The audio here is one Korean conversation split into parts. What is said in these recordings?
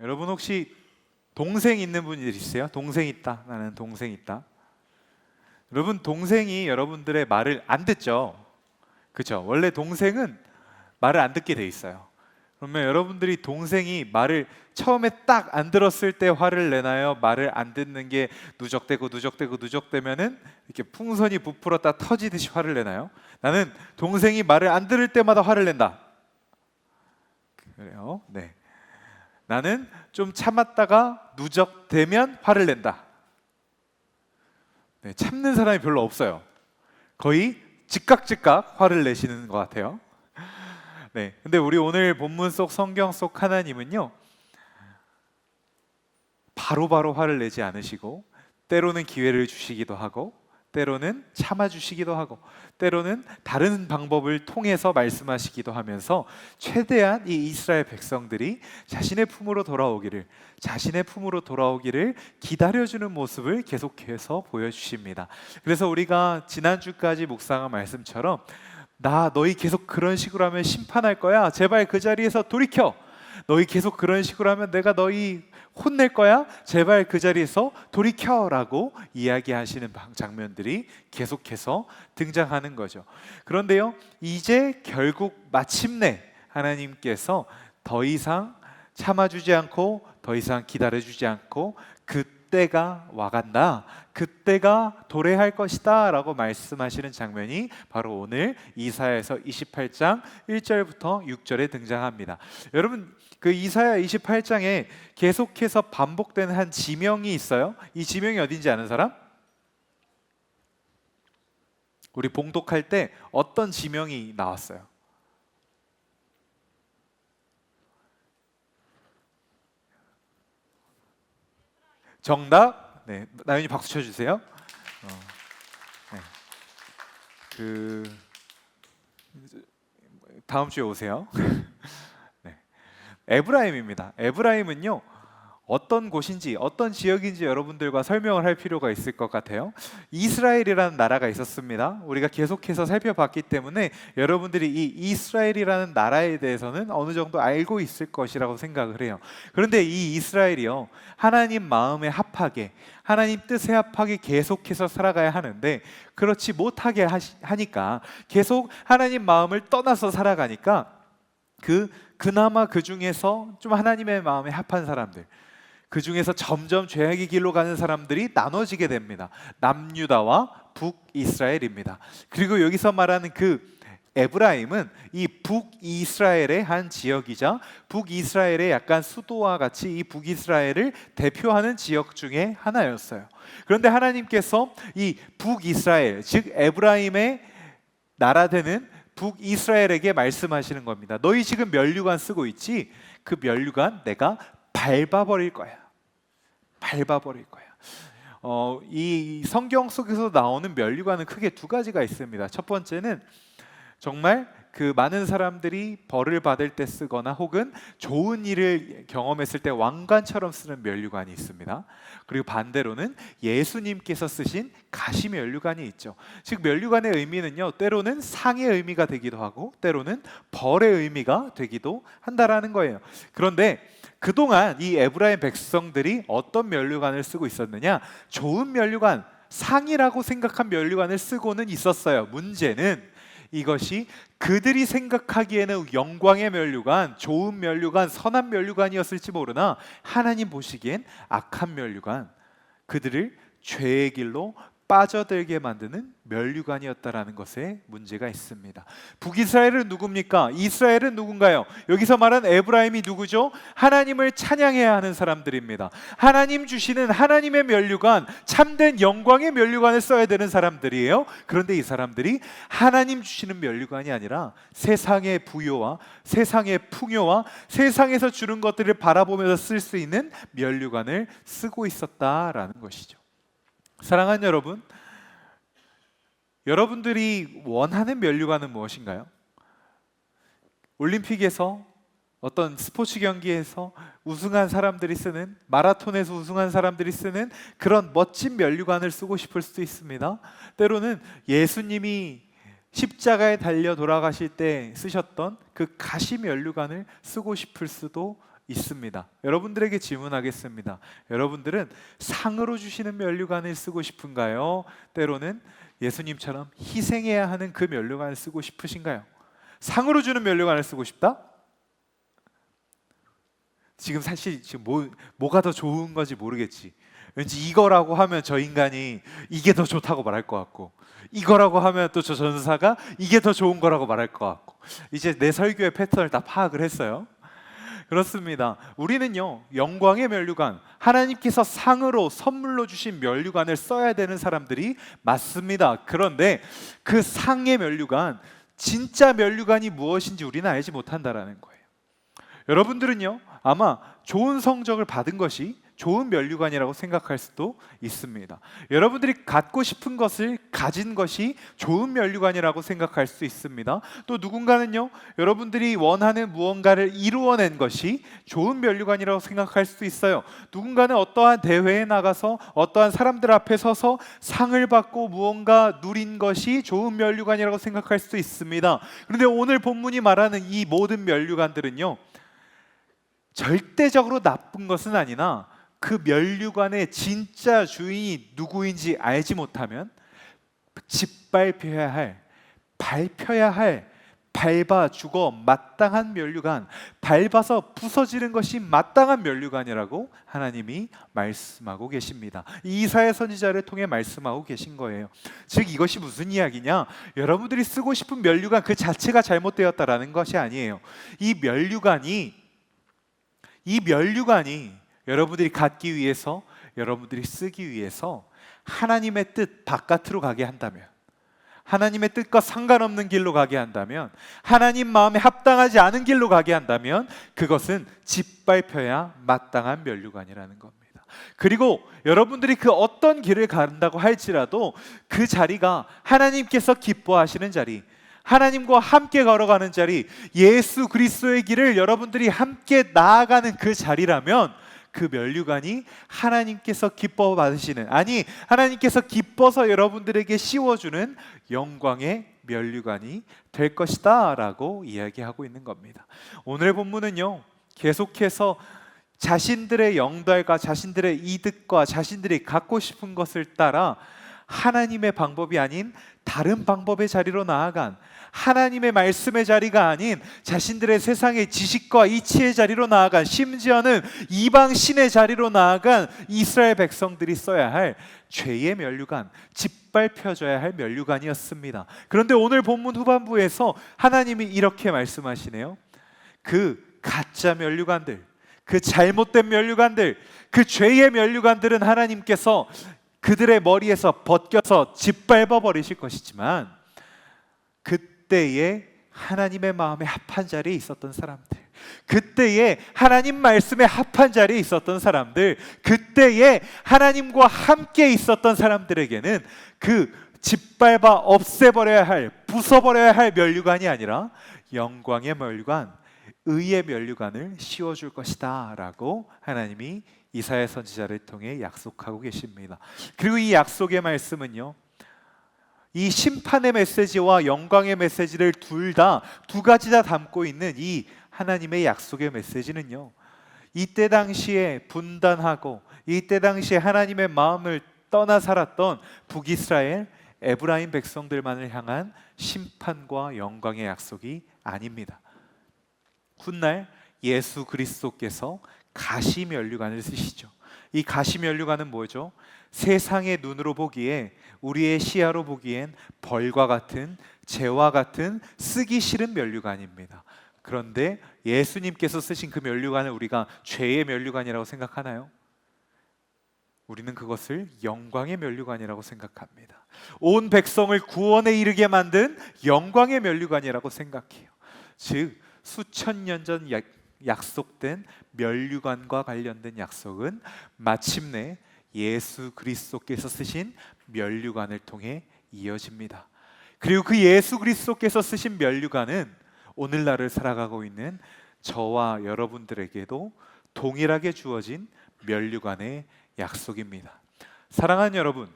여러분 혹시 동생 있는 분들 있어요? 동생 있다. 나는 동생 있다. 여러분 동생이 여러분들의 말을 안 듣죠? 그렇죠? 원래 동생은 말을 안 듣게 돼 있어요. 그러면 여러분들이 동생이 말을 처음에 딱 안 들었을 때 화를 내나요? 말을 안 듣는 게 누적되면은 이렇게 풍선이 부풀었다 터지듯이 화를 내나요? 나는 동생이 말을 안 들을 때마다 화를 낸다. 그래요? 네. 나는 좀 참았다가 누적되면 화를 낸다. 네, 참는 사람이 별로 없어요. 거의 즉각 화를 내시는 것 같아요. 네, 근데 우리 오늘 본문 속 성경 속 하나님은요, 바로바로 화를 내지 않으시고 때로는 기회를 주시기도 하고 때로는 참아주시기도 하고 때로는 다른 방법을 통해서 말씀하시기도 하면서 최대한 이 이스라엘 백성들이 자신의 품으로 돌아오기를 기다려주는 모습을 계속해서 보여주십니다. 그래서 우리가 지난주까지 묵상한 말씀처럼 나 너희 계속 그런 식으로 하면 심판할 거야. 제발 그 자리에서 돌이켜. 너희 계속 그런 식으로 하면 내가 너희 혼낼 거야. 제발 그 자리에서 돌이켜라고 이야기하시는 장면들이 계속해서 등장하는 거죠. 그런데요, 이제 결국 마침내 하나님께서 더 이상 참아주지 않고 더 이상 기다려주지 않고 그때가 와간다, 그때가 도래할 것이다 라고 말씀하시는 장면이 바로 오늘 이사야서 28장 1절부터 6절에 등장합니다. 여러분, 그 이사야 28장에 계속해서 반복되는 한 지명이 있어요. 이 지명이 어딘지 아는 사람? 우리 봉독할 때 어떤 지명이 나왔어요? 정답. 네, 나연이 박수 쳐주세요. 네. 다음 주에 오세요. 네. 에브라임입니다. 에브라임은요, 어떤 곳인지 어떤 지역인지 여러분들과 설명을 할 필요가 있을 것 같아요. 이스라엘이라는 나라가 있었습니다. 우리가 계속해서 살펴봤기 때문에 여러분들이 이 이스라엘이라는 나라에 대해서는 어느 정도 알고 있을 것이라고 생각을 해요. 그런데 이 이스라엘이요, 하나님 마음에 합하게, 하나님 뜻에 합하게 계속해서 살아가야 하는데 그렇지 못하게 하니까 계속 하나님 마음을 떠나서 살아가니까 그나마 그 중에서 좀 하나님의 마음에 합한 사람들, 그 중에서 점점 죄악의 길로 가는 사람들이 나눠지게 됩니다. 남유다와 북이스라엘입니다. 그리고 여기서 말하는 그 에브라임은 이 북이스라엘의 한 지역이자 북이스라엘의 약간 수도와 같이 이 북이스라엘을 대표하는 지역 중에 하나였어요. 그런데 하나님께서 이 북이스라엘, 즉 에브라임의 나라 되는 북이스라엘에게 말씀하시는 겁니다. 너희 지금 면류관 쓰고 있지? 그 면류관 내가 밟아버릴 거야. 이 성경 속에서 나오는 면류관은 크게 두 가지가 있습니다. 첫 번째는 정말 그 많은 사람들이 벌을 받을 때 쓰거나 혹은 좋은 일을 경험했을 때 왕관처럼 쓰는 면류관이 있습니다. 그리고 반대로는 예수님께서 쓰신 가시 면류관이 있죠. 즉 면류관의 의미는요, 때로는 상의 의미가 되기도 하고 때로는 벌의 의미가 되기도 한다라는 거예요. 그런데 그동안 이 에브라임 백성들이 어떤 면류관을 쓰고 있었느냐? 좋은 면류관, 상이라고 생각한 면류관을 쓰고는 있었어요. 문제는 이것이 그들이 생각하기에는 영광의 면류관, 좋은 면류관, 선한 면류관이었을지 모르나 하나님 보시기엔 악한 면류관, 그들을 죄의 길로 빠져들게 만드는 면류관이었다라는 것에 문제가 있습니다. 북이스라엘은 누굽니까? 이스라엘은 누군가요? 여기서 말한 에브라임이 누구죠? 하나님을 찬양해야 하는 사람들입니다. 하나님 주시는 하나님의 면류관, 참된 영광의 면류관을 써야 되는 사람들이에요. 그런데 이 사람들이 하나님 주시는 면류관이 아니라 세상의 부요와 세상의 풍요와 세상에서 주는 것들을 바라보면서 쓸 수 있는 면류관을 쓰고 있었다라는 것이죠. 사랑하는 여러분, 여러분들이 원하는 면류관은 무엇인가요? 올림픽에서 어떤 스포츠 경기에서 우승한 사람들이 쓰는, 마라톤에서 우승한 사람들이 쓰는 그런 멋진 면류관을 쓰고 싶을 수도 있습니다. 때로는 예수님이 십자가에 달려 돌아가실 때 쓰셨던 그 가시 면류관을 쓰고 싶을 수도 있습니다. 여러분들에게 질문하겠습니다. 여러분들은 상으로 주시는 면류관을 쓰고 싶은가요? 때로는 예수님처럼 희생해야 하는 그 면류관을 쓰고 싶으신가요? 상으로 주는 면류관을 쓰고 싶다? 지금 사실 뭐가 더 좋은 건지 모르겠지. 왠지 이거라고 하면 저 인간이 이게 더 좋다고 말할 것 같고, 이거라고 하면 또 저 전사가 이게 더 좋은 거라고 말할 것 같고. 이제 내 설교의 패턴을 다 파악을 했어요. 그렇습니다. 우리는요, 영광의 면류관, 하나님께서 상으로 선물로 주신 면류관을 써야 되는 사람들이 맞습니다. 그런데 그 상의 면류관, 진짜 면류관이 무엇인지 우리는 알지 못한다라는 거예요. 여러분들은요, 아마 좋은 성적을 받은 것이 좋은 면류관이라고 생각할 수도 있습니다. 여러분들이 갖고 싶은 것을 가진 것이 좋은 면류관이라고 생각할 수 있습니다. 또 누군가는요, 여러분들이 원하는 무언가를 이루어낸 것이 좋은 면류관이라고 생각할 수도 있어요. 누군가는 어떠한 대회에 나가서 어떠한 사람들 앞에 서서 상을 받고 무언가 누린 것이 좋은 면류관이라고 생각할 수도 있습니다. 그런데 오늘 본문이 말하는 이 모든 면류관들은요, 절대적으로 나쁜 것은 아니나 그 면류관의 진짜 주인이 누구인지 알지 못하면 짓밟혀야 할, 밟혀야 할, 밟아 죽어 마땅한 면류관, 밟아서 부서지는 것이 마땅한 면류관이라고 하나님이 말씀하고 계십니다. 이사야 선지자를 통해 말씀하고 계신 거예요. 즉 이것이 무슨 이야기냐? 여러분들이 쓰고 싶은 면류관 그 자체가 잘못되었다라는 것이 아니에요. 이 면류관이 여러분들이 갖기 위해서, 여러분들이 쓰기 위해서 하나님의 뜻 바깥으로 가게 한다면, 하나님의 뜻과 상관없는 길로 가게 한다면, 하나님 마음에 합당하지 않은 길로 가게 한다면 그것은 짓밟혀야 마땅한 면류관이라는 겁니다. 그리고 여러분들이 그 어떤 길을 간다고 할지라도 그 자리가 하나님께서 기뻐하시는 자리, 하나님과 함께 걸어가는 자리, 예수 그리스도의 길을 여러분들이 함께 나아가는 그 자리라면 그 면류관이 하나님께서 기뻐 받으시는, 아니 하나님께서 기뻐서 여러분들에게 씌워주는 영광의 면류관이 될 것이다 라고 이야기하고 있는 겁니다. 오늘 본문은요, 계속해서 자신들의 영달과 자신들의 이득과 자신들이 갖고 싶은 것을 따라 하나님의 방법이 아닌 다른 방법의 자리로 나아간, 하나님의 말씀의 자리가 아닌 자신들의 세상의 지식과 이치의 자리로 나아간, 심지어는 이방 신의 자리로 나아간 이스라엘 백성들이 써야 할 죄의 면류관, 짓밟혀져야 할 면류관이었습니다. 그런데 오늘 본문 후반부에서 하나님이 이렇게 말씀하시네요. 그 가짜 면류관들, 그 잘못된 면류관들, 그 죄의 면류관들은 하나님께서 그들의 머리에서 벗겨서 짓밟아 버리실 것이지만, 그때에 하나님의 마음에 합한 자리에 있었던 사람들, 그때에 하나님 말씀에 합한 자리에 있었던 사람들, 그때에 하나님과 함께 있었던 사람들에게는 그 짓밟아 없애버려야 할, 부숴버려야 할 면류관이 아니라 영광의 면류관, 의의 면류관을 씌워줄 것이다 라고 하나님이 이사야 선지자를 통해 약속하고 계십니다. 그리고 이 약속의 말씀은요, 이 심판의 메시지와 영광의 메시지를 두 가지 다 담고 있는 이 하나님의 약속의 메시지는요, 이때 당시에 분단하고 이때 당시에 하나님의 마음을 떠나 살았던 북이스라엘 에브라임 백성들만을 향한 심판과 영광의 약속이 아닙니다. 훗날 예수 그리스도께서 가시 면류관을 쓰시죠. 이 가시 면류관은 뭐죠? 세상의 눈으로 보기에, 우리의 시야로 보기엔 벌과 같은, 죄와 같은 쓰기 싫은 면류관입니다. 그런데 예수님께서 쓰신 그 면류관을 우리가 죄의 면류관이라고 생각하나요? 우리는 그것을 영광의 면류관이라고 생각합니다. 온 백성을 구원에 이르게 만든 영광의 면류관이라고 생각해요. 즉 수천 년 전 약속된 면류관과 관련된 약속은 마침내 예수 그리스도께서 쓰신 면류관을 통해 이어집니다. 그리고 그 예수 그리스도께서 쓰신 면류관은 오늘날을 살아가고 있는 저와 여러분들에게도 동일하게 주어진 면류관의 약속입니다. 사랑하는 여러분,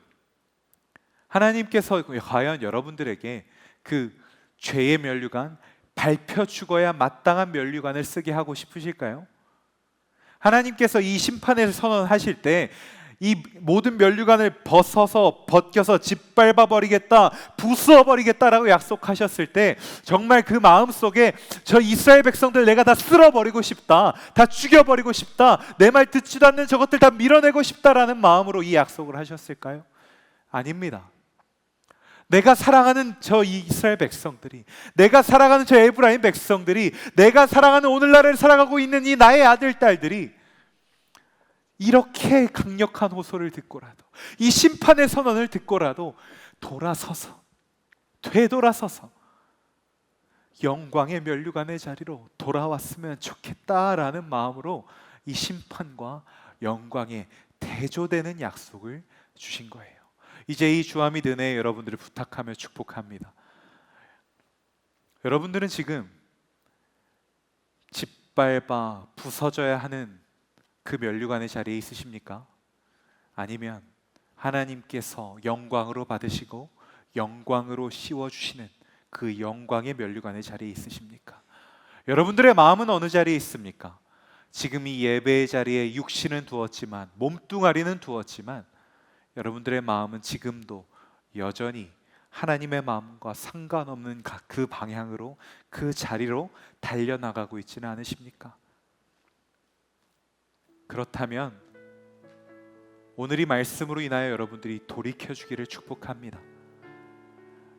하나님께서 과연 여러분들에게 그 죄의 면류관, 밟혀 죽어야 마땅한 면류관을 쓰게 하고 싶으실까요? 하나님께서 이 심판을 선언하실 때 이 모든 면류관을 벗겨서 짓밟아 버리겠다, 부수어 버리겠다라고 약속하셨을 때 정말 그 마음속에 저 이스라엘 백성들 내가 다 쓸어버리고 싶다, 다 죽여버리고 싶다, 내 말 듣지도 않는 저것들 다 밀어내고 싶다라는 마음으로 이 약속을 하셨을까요? 아닙니다. 내가 사랑하는 저 이스라엘 백성들이, 내가 사랑하는 저 에브라임 백성들이, 내가 사랑하는 오늘날을 살아가고 있는 이 나의 아들, 딸들이 이렇게 강력한 호소를 듣고라도, 이 심판의 선언을 듣고라도 되돌아서서 영광의 면류관의 자리로 돌아왔으면 좋겠다라는 마음으로 이 심판과 영광에 대조되는 약속을 주신 거예요. 이제 이 주암이 은혜에 여러분들을 부탁하며 축복합니다. 여러분들은 지금 짓밟아 부서져야 하는 그 면류관의 자리에 있으십니까? 아니면 하나님께서 영광으로 받으시고 영광으로 씌워주시는 그 영광의 면류관의 자리에 있으십니까? 여러분들의 마음은 어느 자리에 있습니까? 지금 이 예배의 자리에 육신은 두었지만, 몸뚱아리는 두었지만 여러분들의 마음은 지금도 여전히 하나님의 마음과 상관없는 그 방향으로, 그 자리로 달려나가고 있지는 않으십니까? 그렇다면 오늘 이 말씀으로 인하여 여러분들이 돌이켜주기를 축복합니다.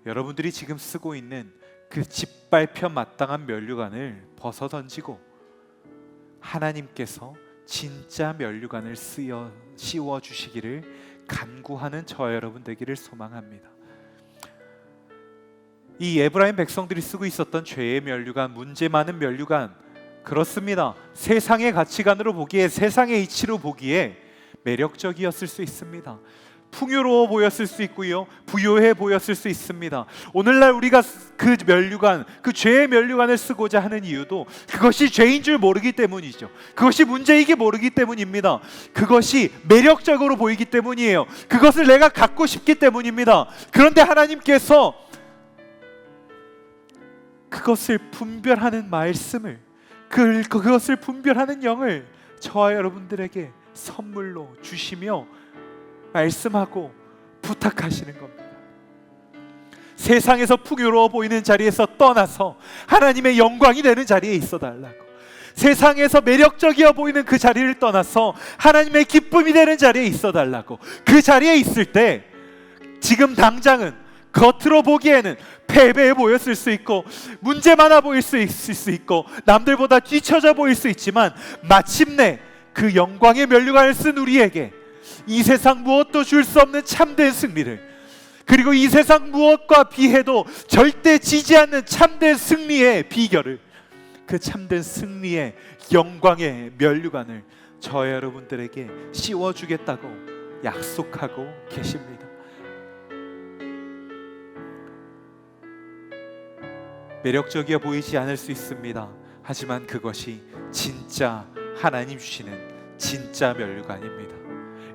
여러분들이 지금 쓰고 있는 그 짓밟혀 마땅한 면류관을 벗어던지고 하나님께서 진짜 면류관을 씌워주시기를 간구하는 저와 여러분 되기를 소망합니다. 이 에브라임 백성들이 쓰고 있었던 죄의 면류관, 문제 많은 면류관, 그렇습니다. 세상의 가치관으로 보기에, 세상의 이치로 보기에 매력적이었을 수 있습니다. 풍요로워 보였을 수 있고요, 부유해 보였을 수 있습니다. 오늘날 우리가 그 면류관, 그 죄의 면류관을 쓰고자 하는 이유도 그것이 죄인 줄 모르기 때문이죠. 그것이 문제이기 모르기 때문입니다. 그것이 매력적으로 보이기 때문이에요. 그것을 내가 갖고 싶기 때문입니다. 그런데 하나님께서 그것을 분별하는 말씀을, 그것을 분별하는 영을 저와 여러분들에게 선물로 주시며 말씀하고 부탁하시는 겁니다. 세상에서 풍요로워 보이는 자리에서 떠나서 하나님의 영광이 되는 자리에 있어 달라고, 세상에서 매력적이어 보이는 그 자리를 떠나서 하나님의 기쁨이 되는 자리에 있어 달라고. 그 자리에 있을 때 지금 당장은 겉으로 보기에는 패배해 보였을 수 있고, 문제 많아 보일 수 있고, 남들보다 뒤처져 보일 수 있지만 마침내 그 영광의 면류관을 쓴 우리에게 이 세상 무엇도 줄 수 없는 참된 승리를, 그리고 이 세상 무엇과 비해도 절대 지지 않는 참된 승리의 비결을, 그 참된 승리의 영광의 면류관을 저 여러분들에게 씌워주겠다고 약속하고 계십니다. 매력적이어 보이지 않을 수 있습니다. 하지만 그것이 진짜 하나님 주시는 진짜 면류관입니다.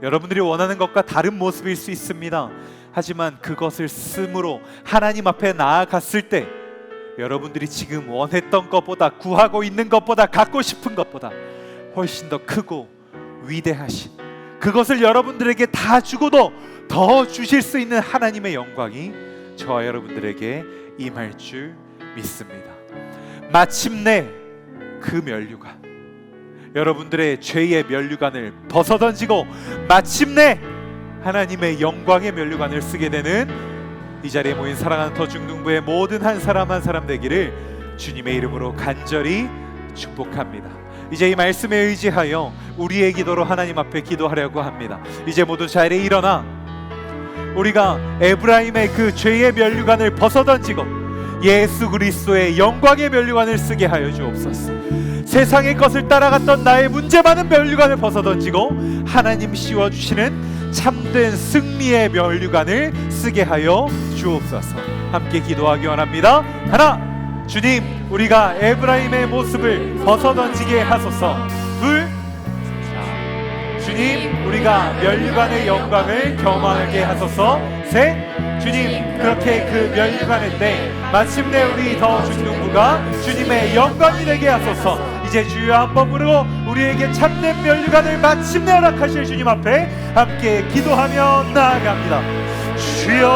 여러분들이 원하는 것과 다른 모습일 수 있습니다. 하지만 그것을 쓰므로 하나님 앞에 나아갔을 때 여러분들이 지금 원했던 것보다, 구하고 있는 것보다, 갖고 싶은 것보다 훨씬 더 크고 위대하신, 그것을 여러분들에게 다 주고도 더 주실 수 있는 하나님의 영광이 저와 여러분들에게 임할 줄 믿습니다. 마침내 그 면류관, 여러분들의 죄의 면류관을 벗어던지고 마침내 하나님의 영광의 면류관을 쓰게 되는 이 자리에 모인 사랑하는 더 중등부의 모든 한 사람 한 사람 되기를 주님의 이름으로 간절히 축복합니다. 이제 이 말씀에 의지하여 우리의 기도로 하나님 앞에 기도하려고 합니다. 이제 모두 자리에 일어나 우리가 에브라임의 그 죄의 면류관을 벗어던지고 예수 그리스도의 영광의 면류관을 쓰게 하여 주옵소서. 세상의 것을 따라갔던 나의 문제 많은 면류관을 벗어던지고 하나님 씌워주시는 참된 승리의 면류관을 쓰게 하여 주옵소서. 함께 기도하기 원합니다. 하나, 주님, 우리가 에브라임의 모습을 벗어던지게 하소서. 둘, 주님, 우리가 면류관의 영광을 경험하게 하소서. 셋, 주님, 그렇게 그 면류관의 때 마침내 우리 더 중등부가 주님의 영광이 되게 하소서. 이제 주여 한번 부르고 우리에게 참된 면류관을 마침내 허락하실 주님 앞에 함께 기도하며 나아갑니다. 주여,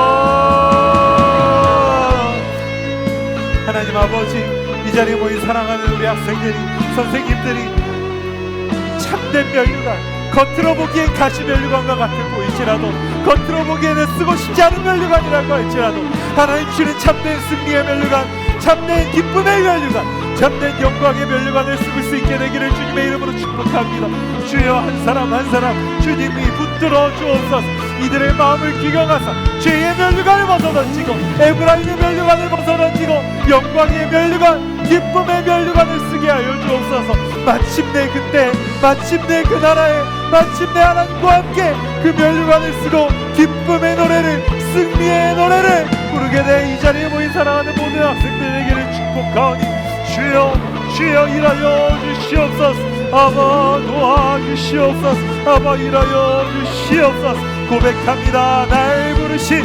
하나님 아버지, 이 자리에 모인 사랑하는 우리 학생들이, 선생님들이 참된 면류관, 겉으로 보기엔 가시 면류관과 같아 보일지라도, 겉으로 보기에는 쓰고 싶지 않은 면류관이라고 할지라도, 하나님 주는 참된 승리의 면류관, 참된 기쁨의 면류관, 참된 영광의 면류관을 쓰고 수 있게 되기를 주님의 이름으로 축복합니다. 주여, 한 사람 한 사람 주님이 붙들어 주옵소서. 이들의 마음을 기경하사 죄의 면류관을 벗어던지고 에브라임의 면류관을 벗어던지고 영광의 면류관, 기쁨의 면류관을 쓰게 하여 주옵소서. 마침내 그때, 마침내 그 나라에, 마침내 하나님과 함께 그 면류관을 쓰고 기쁨의 노래를, 승리의 노래를 부르게 돼 이 자리에 모인 사랑하는 모든 학생들에게를 축복하오니 주여, 주여 일하여 주시옵소서. 아바 도와주시옵소서. 아바 일하여 주시옵소서. 고백합니다. 날 부르신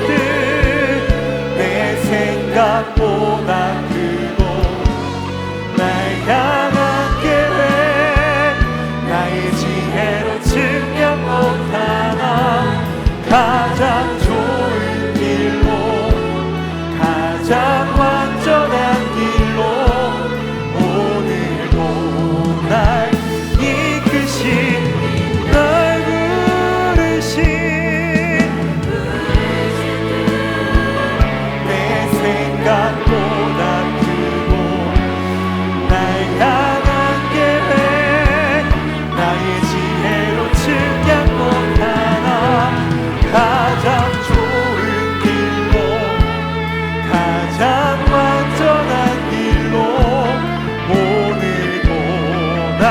뜻 내 생각보다 크고 날 향한 계획 나의 지혜로 측량 못하나 가장 좋은 길로, 가장 완전한 길로 오늘도 날 이끄신, 날 부르신 내 생각보다 크고 날 향한 계획 나의 지혜로 측량 못하나 가장 좋은 길로, 가장 완전한 길로 오늘도 날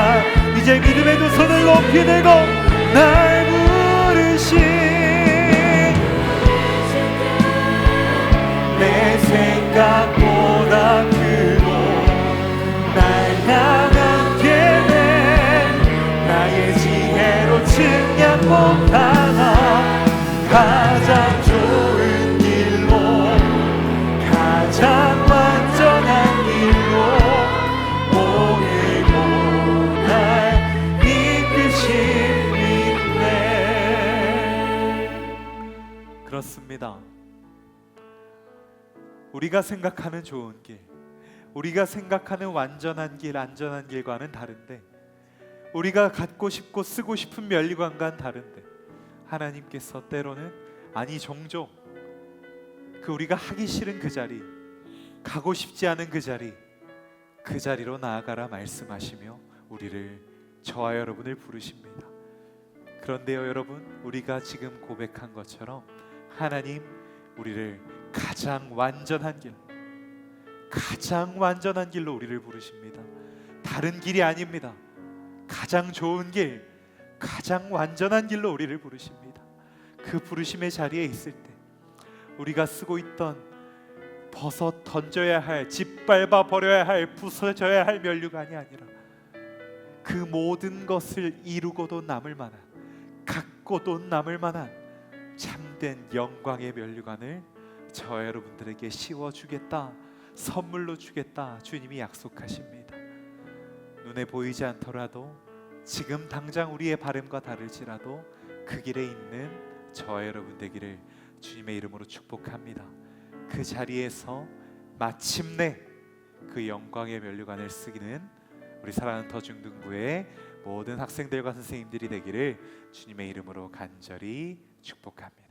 이제 믿음의 두 손을 높이 들고 날 부르신 내 생각보다 크고 날 향한 계획 나의 지혜로 측량 못하나 가장 좋은 길로, 가장 완전한 길로 오늘도 날 이끄신 믿네. 그렇습니다. 우리가 생각하는 좋은 길, 우리가 생각하는 완전한 길, 안전한 길과는 다른데, 우리가 갖고 싶고 쓰고 싶은 면류관과는 다른데, 하나님께서 때로는, 아니 종종 그 우리가 하기 싫은 그 자리, 가고 싶지 않은 그 자리, 그 자리로 나아가라 말씀하시며 우리를, 저와 여러분을 부르십니다. 그런데요 여러분, 우리가 지금 고백한 것처럼 하나님 우리를 가장 완전한 길, 가장 완전한 길로 우리를 부르십니다. 다른 길이 아닙니다. 가장 좋은 길, 가장 완전한 길로 우리를 부르십니다. 그 부르심의 자리에 있을 때 우리가 쓰고 있던 벗어 던져야 할, 짓밟아 버려야 할, 부서져야 할 면류관이 아니라 그 모든 것을 이루고도 남을 만한, 갖고도 남을 만한 참된 영광의 면류관을 저와 여러분들에게 씌워주겠다, 선물로 주겠다 주님이 약속하십니다. 눈에 보이지 않더라도, 지금 당장 우리의 발음과 다를지라도 그 길에 있는 저와 여러분 되기를 주님의 이름으로 축복합니다. 그 자리에서 마침내 그 영광의 면류관을 쓰기는 우리 사랑하는 더중등부의 모든 학생들과 선생님들이 되기를 주님의 이름으로 간절히 축복합니다.